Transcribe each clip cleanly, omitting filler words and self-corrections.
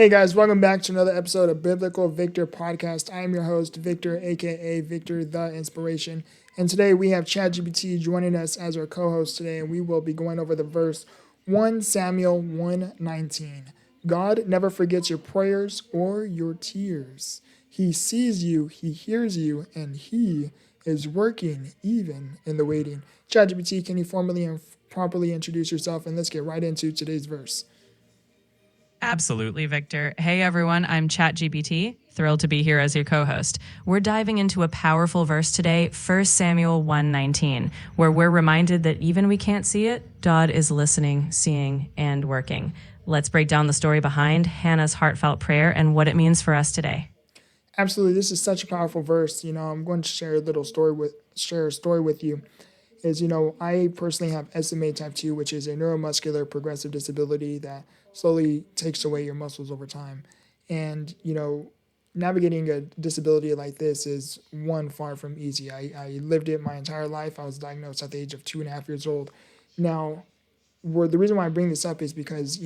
Hey guys, welcome back to another episode of Biblical Victor Podcast. I am your host, Victor, aka Victor the Inspiration. And today we have ChatGPT joining us as our co-host today, and we will be going over the verse 1 Samuel 1:19. God never forgets your prayers or your tears. He sees you, he hears you, and he is working even in the waiting. ChatGPT, can you formally and properly introduce yourself? And let's get right into today's verse. Absolutely, Victor. Hey, everyone, I'm ChatGPT. Thrilled to be here as your co-host. We're diving into a powerful verse today, 1 Samuel 1:19, where we're reminded that even we can't see it, God is listening, seeing, and working. Let's break down the story behind Hannah's heartfelt prayer and what it means for us today. Absolutely, this is such a powerful verse. I'm going to share a story with you. I personally have SMA type 2, which is a neuromuscular progressive disability that slowly takes away your muscles over time. And, navigating a disability like this is one far from easy. I lived it my entire life. I was diagnosed at the age of 2.5 years old. Now, the reason why I bring this up is because,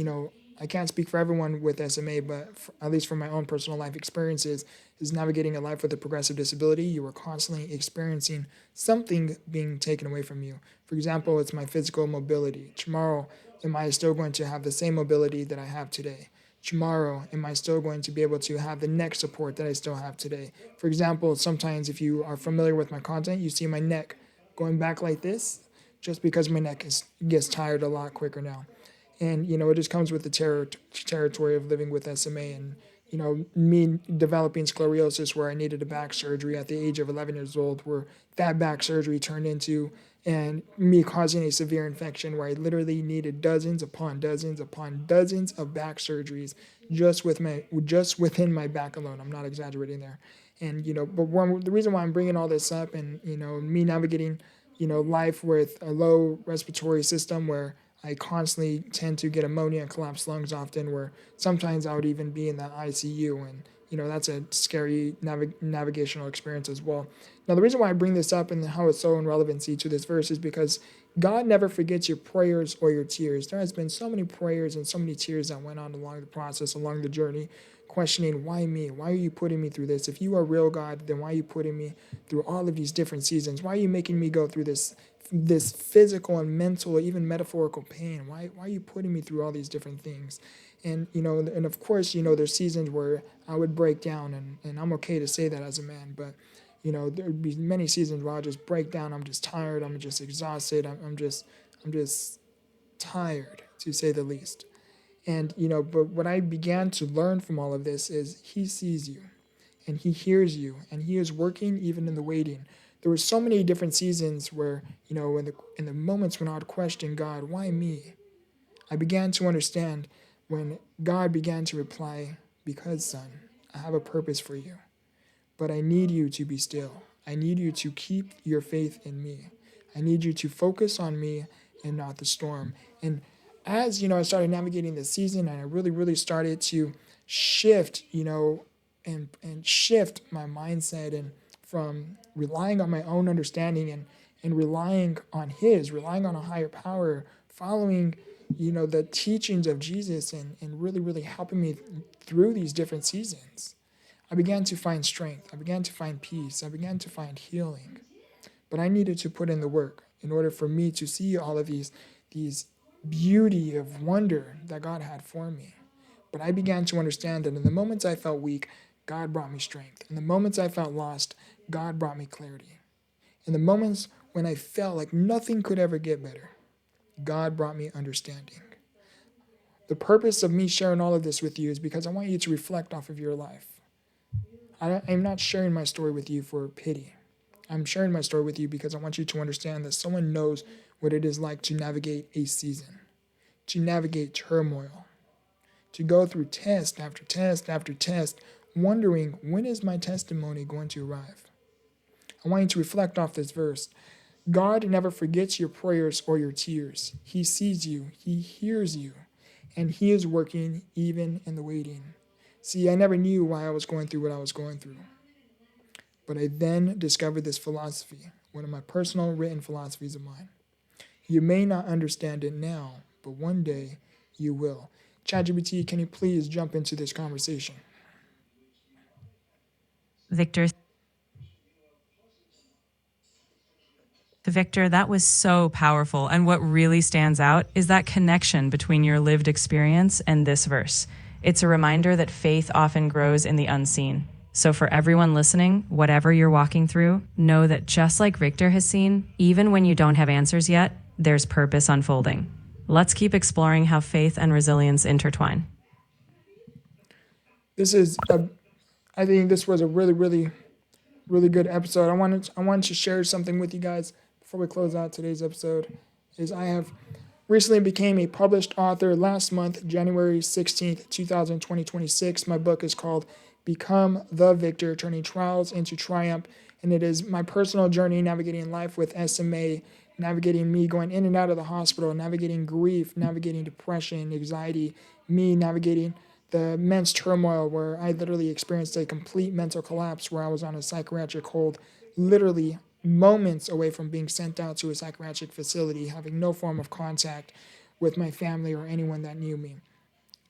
I can't speak for everyone with SMA, but at least from my own personal life experiences, is navigating a life with a progressive disability. You are constantly experiencing something being taken away from you. For example, it's my physical mobility. Tomorrow, am I still going to have the same mobility that I have today? Tomorrow, am I still going to be able to have the neck support that I still have today? For example, sometimes if you are familiar with my content, you see my neck going back like this, just because my neck gets tired a lot quicker now. And, it just comes with the territory of living with SMA and, me developing sclerosis where I needed a back surgery at the age of 11 years old, where that back surgery turned into and me causing a severe infection where I literally needed dozens upon dozens upon dozens of back surgeries just within my back alone. I'm not exaggerating there. And, the reason why I'm bringing all this up and, me navigating, life with a low respiratory system where I constantly tend to get pneumonia and collapsed lungs often, where sometimes I would even be in the ICU. And, that's a scary navigational experience as well. Now, the reason why I bring this up and how it's so in relevancy to this verse is because God never forgets your prayers or your tears. There has been so many prayers and so many tears that went on along the process, along the journey, questioning, why me? Why are you putting me through this? If you are real, God, then why are you putting me through all of these different seasons? Why are you making me go through this physical and mental, even metaphorical pain? Why are you putting me through all these different things? And, and of course, there's seasons where I would break down, and I'm okay to say that as a man, but, there would be many seasons where I'll just break down. I'm just tired. I'm just exhausted. I'm just tired, to say the least. And, but what I began to learn from all of this is he sees you and he hears you and he is working even in the waiting. There were so many different seasons where, in the moments when I would question God, why me? I began to understand when God began to reply, because son, I have a purpose for you, but I need you to be still. I need you to keep your faith in me. I need you to focus on me and not the storm. And as, I started navigating this season and I really, really started to shift, and shift my mindset and from relying on my own understanding and relying on a higher power, following, the teachings of Jesus and really, really helping me through these different seasons. I began to find strength. I began to find peace. I began to find healing. But I needed to put in the work in order for me to see all of these beauty of wonder that God had for me. But I began to understand that in the moments I felt weak, God brought me strength. In the moments I felt lost, God brought me clarity. In the moments when I felt like nothing could ever get better, God brought me understanding. The purpose of me sharing all of this with you is because I want you to reflect off of your life. I'm not sharing my story with you for pity. I'm sharing my story with you because I want you to understand that someone knows what it is like to navigate a season, to navigate turmoil, to go through test after test after test, wondering, when is my testimony going to arrive? I want you to reflect off this verse. God never forgets your prayers or your tears. He sees you, he hears you, and he is working even in the waiting. See, I never knew why I was going through what I was going through. But I then discovered this philosophy, one of my personal written philosophies of mine. You may not understand it now, but one day you will. ChatGPT, can you please jump into this conversation? Victor, Victor, that was so powerful. And what really stands out is that connection between your lived experience and this verse. It's a reminder that faith often grows in the unseen. So, for everyone listening, whatever you're walking through, know that just like Victor has seen, even when you don't have answers yet, there's purpose unfolding. Let's keep exploring how faith and resilience intertwine. I think this was a really good episode. I wanted to share something with you guys before we close out today's episode. Is I have recently became a published author last month, January 16th, 2026. My book is called Become the Victor, Turning Trials into Triumph. And it is my personal journey navigating life with SMA, navigating me going in and out of the hospital, navigating grief, navigating depression, anxiety, me navigating the immense turmoil where I literally experienced a complete mental collapse where I was on a psychiatric hold, literally moments away from being sent out to a psychiatric facility, having no form of contact with my family or anyone that knew me.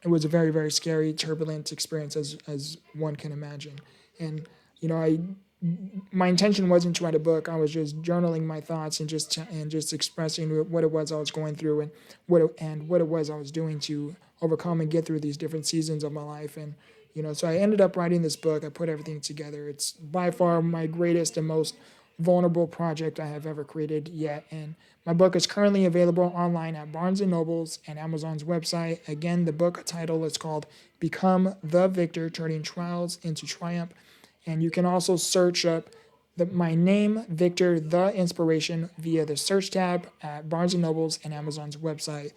It was a very scary, turbulent experience as one can imagine. And you know, my intention wasn't to write a book. I was just journaling my thoughts and just expressing what it was I was going through and what it was I was doing to overcome and get through these different seasons of my life. And so I ended up writing this book. I put everything together. It's by far my greatest and most vulnerable project I have ever created yet. And my book is currently available online at Barnes & Noble's and Amazon's website. Again, the book title is called Become the Victor, Turning Trials into Triumph. And you can also search up my name, Victor the Inspiration, via the search tab at Barnes & Noble's and Amazon's website.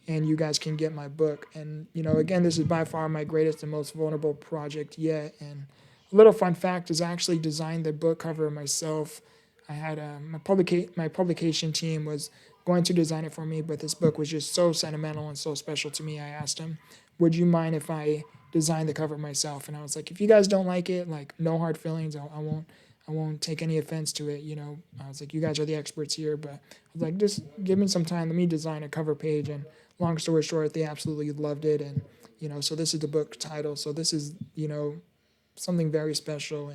And you guys can get my book. And, again, this is by far my greatest and most vulnerable project yet. And a little fun fact is I actually designed the book cover myself. I had my publication team was going to design it for me, but this book was just so sentimental and so special to me. I asked him, would you mind if I design the cover myself? And I was like, if you guys don't like it, like no hard feelings. I won't take any offense to it. I was like, you guys are the experts here, but I was like, just give me some time. Let me design a cover page. And long story short, they absolutely loved it. And, so this is the book title. So this is, something very special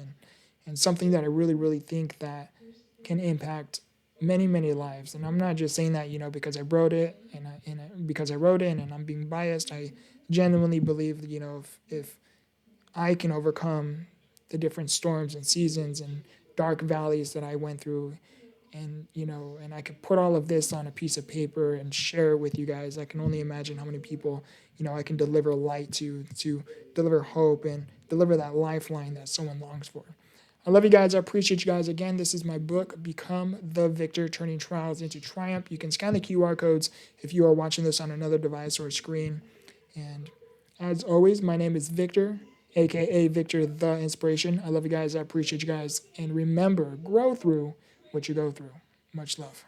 and something that I really think that can impact many lives. And I'm not just saying that, because I wrote it because I wrote it and I'm being biased. I genuinely believe that, if I can overcome the different storms and seasons and dark valleys that I went through and I could put all of this on a piece of paper and share it with you guys, I can only imagine how many people, I can deliver light to deliver hope and deliver that lifeline that someone longs for. I love you guys. I appreciate you guys. Again, this is my book, Become the Victor, Turning Trials into Triumph. You can scan the QR codes if you are watching this on another device or screen. And as always, my name is Victor, aka Victor the Inspiration. I love you guys. I appreciate you guys. And remember, grow through what you go through. Much love.